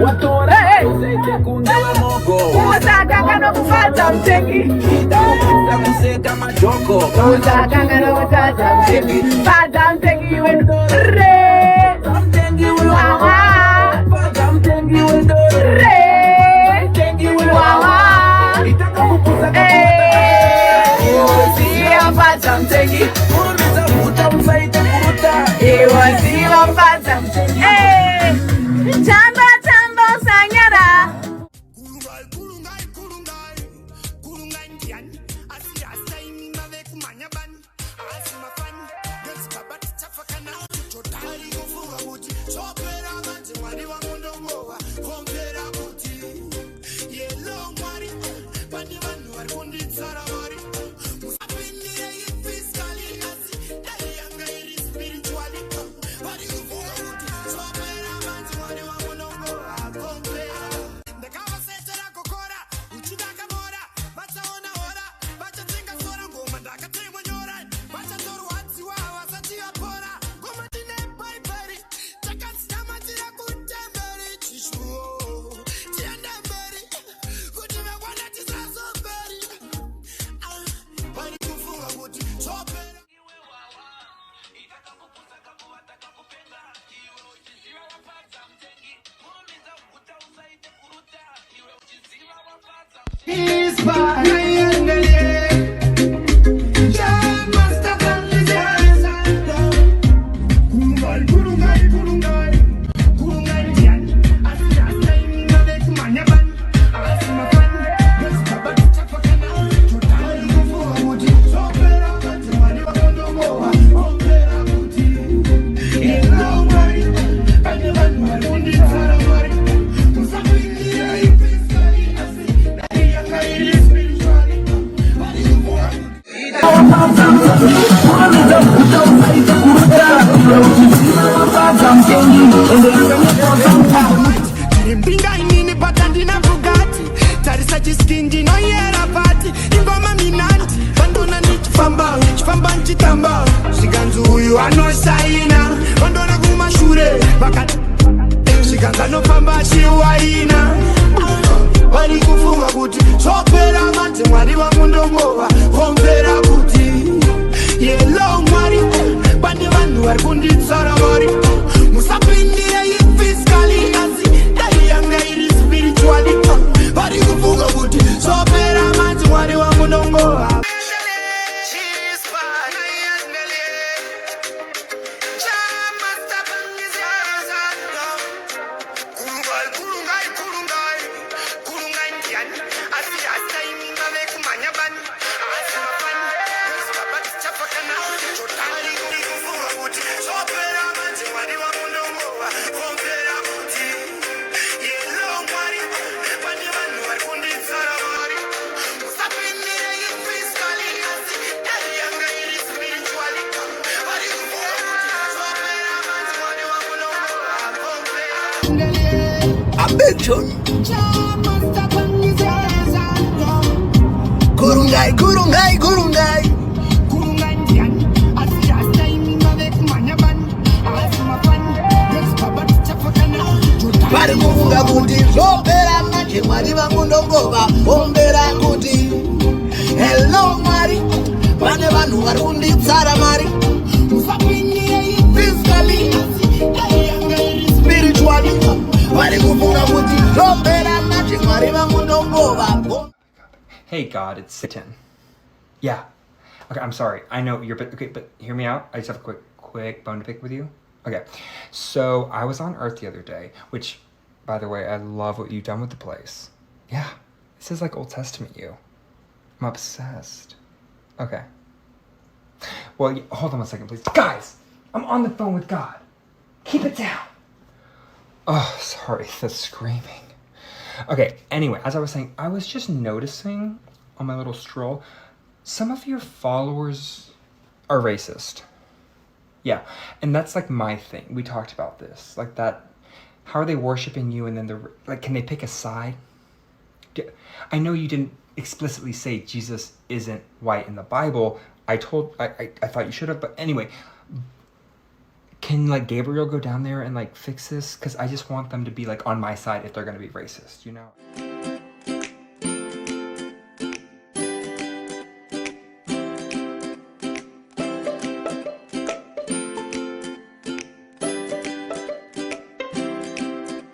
watore usaite kundewe mogo uzakanga no kufadza Mutengi itakuza kuseka majoko uzakanga no kufadza Mutengi Fadza Mutengi wedore Mutengi wawa Fadza Mutengi wedore Mutengi wawa itakuza Fadza Mutengi urumiza kuta usaite kuruta iwaziwa Fadza Mutengi Tamba tamba sanyara Mwari wa mundongova komvera kuti yelo Mwari pane vanhu vari kunditsara Mwari musapindire physically asi dai yanga iri spiritually vari kufunga kuti sopera mati Mwari wa mundongova Gurungai, gurungai, gurungai. Vari kufunga kuti zvopera manje Mwari vamundongova ombera kuti hello Mwari pane vanhu vari kunditsara Mwari musapindire physically spiritually vari kufunga kuti zvopera manje Mwari vamundongova. Hey God, it's Satan. Yeah. Okay, I'm sorry. I know you're, but hear me out. I just have a quick bone to pick with you. Okay. So I was on Earth the other day, which, by the way, I love what you've done with the place. Yeah. This is like Old Testament you. I'm obsessed. Okay. Well, hold on 1 second, please. Guys, I'm on the phone with God. Keep it down. Oh, sorry, the screaming. Okay, anyway, as I was saying, I was just noticing on my little stroll, some of your followers are racist. Yeah, and that's like my thing. We talked about this. Like that, how are they worshiping you and then like, can they pick a side? I know you didn't explicitly say Jesus isn't white in the Bible. I thought you should have, but anyway, can like Gabriel go down there and like fix this? Because I just want them to be like on my side if they're gonna be racist, you know?